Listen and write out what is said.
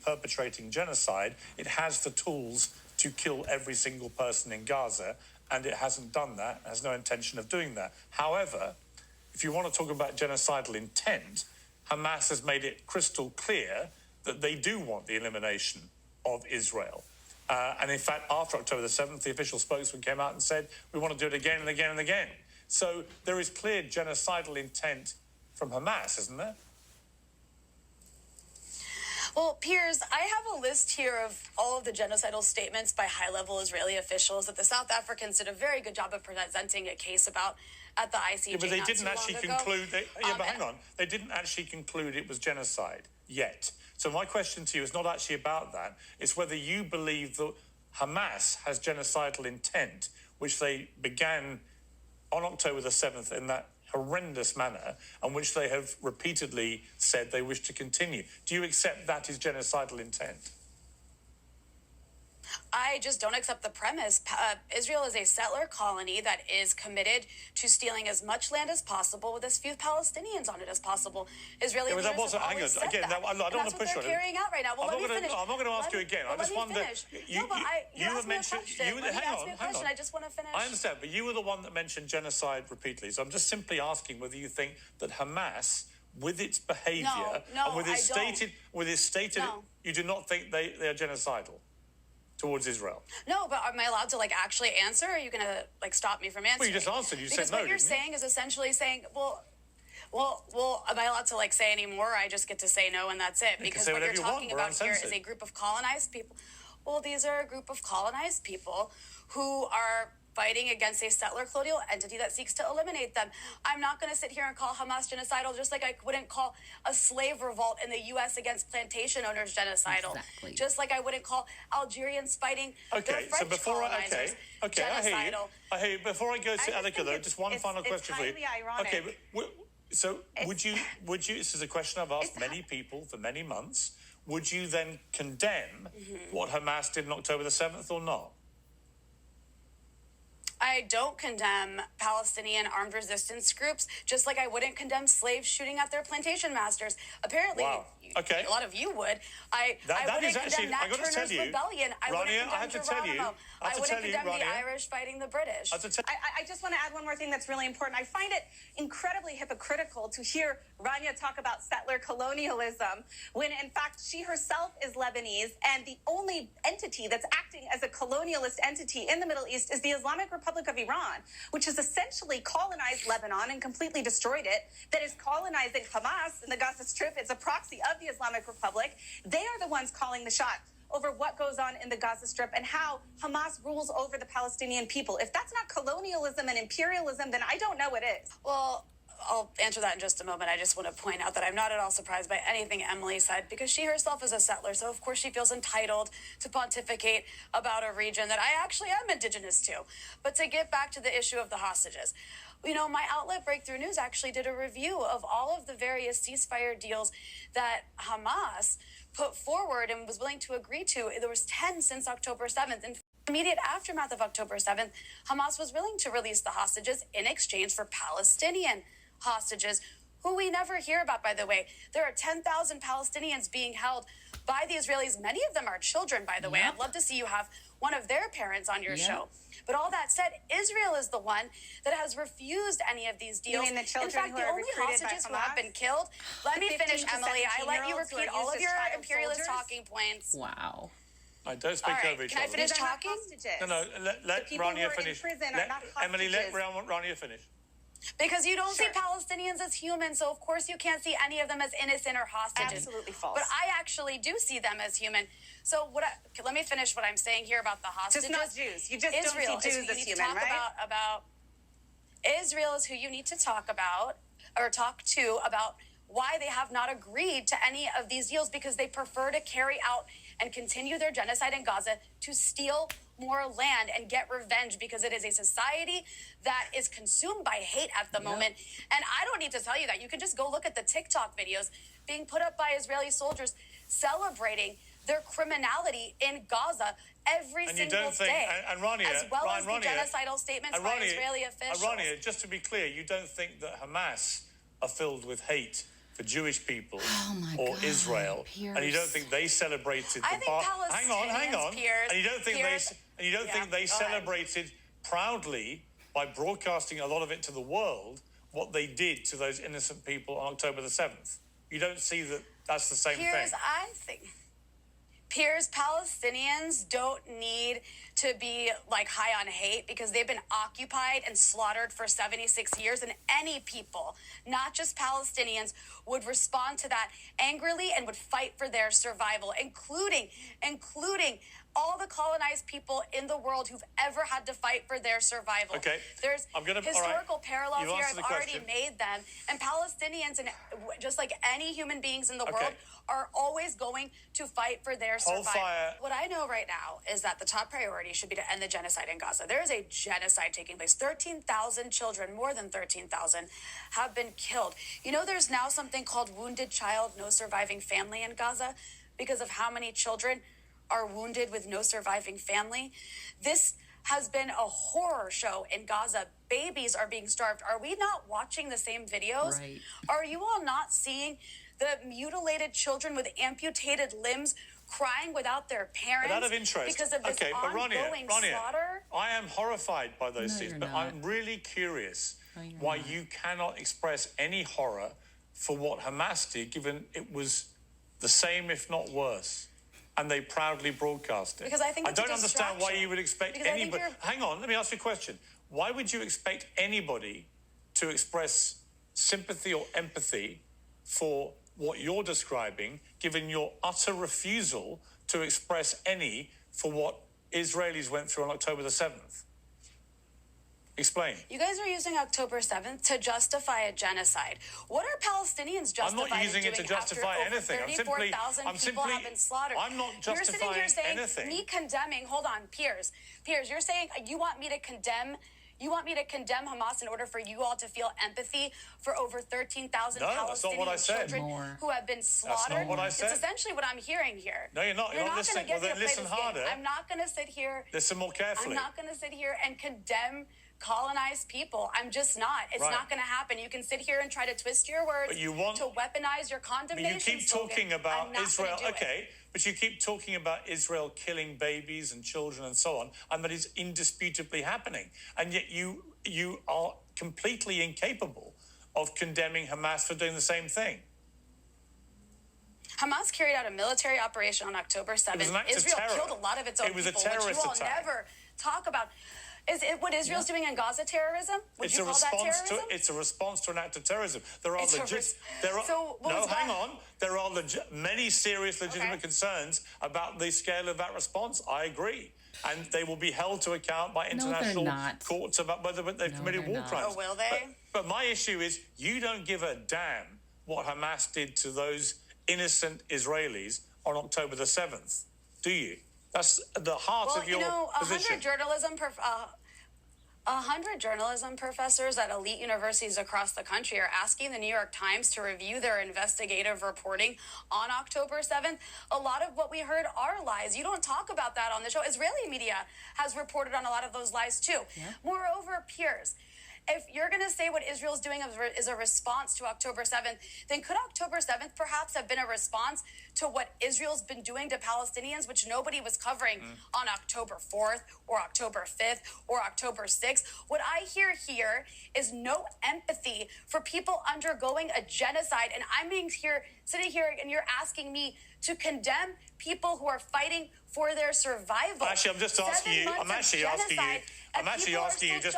perpetrating genocide. It has the tools to kill every single person in Gaza, and it hasn't done that, has no intention of doing that. However, if you want to talk about genocidal intent, Hamas has made it crystal clear that they do want the elimination of Israel. And in fact, after October the 7th, the official spokesman came out and said, we want to do it again and again and again. So there is clear genocidal intent from Hamas, isn't there? Well, Piers, I have a list here of all of the genocidal statements by high-level Israeli officials that the South Africans did a very good job of presenting a case about at the ICJ. Yeah, but they didn't actually conclude. But hang on, they didn't actually conclude it was genocide yet. So my question to you is not actually about that. It's whether you believe that Hamas has genocidal intent, which they began on October the 7th in that horrendous manner, and which they have repeatedly said they wish to continue. Do you accept that is genocidal intent? I just don't accept the premise. Israel is a settler colony that is committed to stealing as much land as possible with as few Palestinians on it as possible. Israeli leaders have always said that. I don't want to push on it. Carrying out right now. Well, I'm not going to ask you again. I just wonder. You asked me a question. Hang on. I just want to finish. I understand, but you were the one that mentioned genocide repeatedly. So I'm just simply asking whether you think that Hamas, with its behaviour and with its stated, you do not think they are genocidal towards Israel? No, but am I allowed to actually answer? Or are you going to stop me from answering? Well, you just answered. You said no. Because what you're saying is essentially saying, well, am I allowed to say any more? Or I just get to say no and that's it. Because what you're talking about here is a group of colonized people. Well, these are a group of colonized people who are fighting against a settler colonial entity that seeks to eliminate them. I'm not going to sit here and call Hamas genocidal, just like I wouldn't call a slave revolt in the U.S. against plantation owners genocidal. Exactly. Just like I wouldn't call Algerians fighting their French colonizers genocidal. I hear you. Before I go to Alika, though, just one final question for you. Ironic. Okay, so would you, this is a question I've asked many people for many months, would you then condemn what Hamas did on October the 7th or not? I don't condemn Palestinian armed resistance groups, just like I wouldn't condemn slaves shooting at their plantation masters. Apparently, a lot of you would. I wouldn't condemn Nat Turner's rebellion. I wouldn't condemn Geronimo. I wouldn't condemn the Irish fighting the British. I just want to add one more thing that's really important. I find it incredibly hypocritical to hear Rania talk about settler colonialism when, in fact, she herself is Lebanese, and the only entity that's acting as a colonialist entity in the Middle East is the Islamic Republic of Iran, which has essentially colonized Lebanon and completely destroyed it, that is colonizing Hamas in the Gaza Strip. It's a proxy of the Islamic Republic. They are the ones calling the shot over what goes on in the Gaza Strip and how Hamas rules over the Palestinian people. If that's not colonialism and imperialism, then I don't know what is. Well, I'll answer that in just a moment. I just want to point out that I'm not at all surprised by anything Emily said, because she herself is a settler, so of course she feels entitled to pontificate about a region that I actually am indigenous to. But to get back to the issue of the hostages, my outlet Breakthrough News actually did a review of all of the various ceasefire deals that Hamas put forward and was willing to agree to. There was 10 since October 7th. In the immediate aftermath of October 7th, Hamas was willing to release the hostages in exchange for Palestinian hostages, who we never hear about, by the way. There are 10,000 Palestinians being held by the Israelis. Many of them are children, by the way. I'd love to see you have one of their parents on your show. But all that said, Israel is the one that has refused any of these deals. You mean the children in fact, the only hostages who have been killed. Let me finish, Emily. I let you repeat all of your imperialist talking points. Wow. I don't speak over each other. Can I finish talking? No, let Rania finish. Emily, let Rania finish. Because you don't see Palestinians as humans, so of course you can't see any of them as innocent or hostages. Absolutely false. But I actually do see them as human. So let me finish what I'm saying here about the hostages. Just not Jews. You just don't see Jews as human, right? Israel is who you need to talk about, or talk to about why they have not agreed to any of these deals, because they prefer to carry out and continue their genocide in Gaza to steal more land and get revenge, because it is a society that is consumed by hate at the moment. And I don't need to tell you that. You can just go look at the TikTok videos being put up by Israeli soldiers celebrating their criminality in Gaza every single day. And Rania, as well as the genocidal statements by Israeli officials. Rania, just to be clear, you don't think that Hamas are filled with hate for Jewish people or God, Israel, Piers. and you don't think they celebrated I think hang on, Piers, and you don't think they celebrated proudly by broadcasting a lot of it to the world what they did to those innocent people on October the 7th. You don't see that that's the same thing. Piers, Palestinians don't need to be like high on hate because they've been occupied and slaughtered for 76 years, and any people, not just Palestinians, would respond to that angrily and would fight for their survival, including all the colonized people in the world who've ever had to fight for their survival. Okay. There's historical parallels here. I've already made them. And Palestinians, and just like any human beings in the world, are always going to fight for their survival. What I know right now is that the top priority should be to end the genocide in Gaza. There is a genocide taking place. 13,000 children, more than 13,000, have been killed. You know, there's now something called wounded child, no surviving family in Gaza because of how many children are wounded with no surviving family. This has been a horror show in Gaza. Babies are being starved. Are we not watching the same videos? Right. Are you all not seeing the mutilated children with amputated limbs crying without their parents? But out of interest, because of this ongoing slaughter? I am horrified by those scenes, but I'm really curious why you cannot express any horror for what Hamas did, given it was the same, if not worse. And they proudly broadcast it. Because I think it's don't understand why you would expect anybody... Hang on, let me ask you a question. Why would you expect anybody to express sympathy or empathy for what you're describing, given your utter refusal to express any for what Israelis went through on October the 7th? Explain. You guys are using October 7th to justify a genocide. What are Palestinians justifying? I'm not using it to justify anything. 34,000 people have been slaughtered. I'm not justifying You're sitting here saying, anything. me condemning, hold on, Piers, you're saying you want me to condemn Hamas in order for you all to feel empathy for over 13,000 Palestinian children who have been slaughtered? That's not what I said. It's essentially what I'm hearing here. No, you're not. You're not listening. Well, then listen harder. I'm not going to sit here. Listen more carefully. I'm not going to sit here and condemn colonized people. I'm just not. It's not going to happen. You can sit here and try to twist your words to weaponize your condemnation. But you keep talking about Israel. Okay, but you keep talking about Israel killing babies and children and so on, and that is indisputably happening. And yet you are completely incapable of condemning Hamas for doing the same thing. Hamas carried out a military operation on October 7th. Israel killed a lot of its own people, which you all never talk about. Is it what Israel's doing in Gaza terrorism? Would you call that terrorism? It's a response to an act of terrorism. There are many serious legitimate concerns about the scale of that response. I agree. And they will be held to account by international courts about whether they've committed war crimes. Oh, will they? But my issue is you don't give a damn what Hamas did to those innocent Israelis on October the 7th, do you? That's the heart of your position. 100 journalism professors at elite universities across the country are asking the New York Times to review their investigative reporting on October 7th. A lot of what we heard are lies. You don't talk about that on the show. Israeli media has reported on a lot of those lies too. Yeah. Moreover, Piers, if you're going to say what Israel's doing is a response to October 7th, then could October 7th perhaps have been a response to what Israel's been doing to Palestinians, which nobody was covering on October 4th or October 5th or October 6th? What I hear here is no empathy for people undergoing a genocide. And I'm sitting here and you're asking me to condemn people who are fighting for their survival. Actually, I'm just asking you. I'm actually asking you just.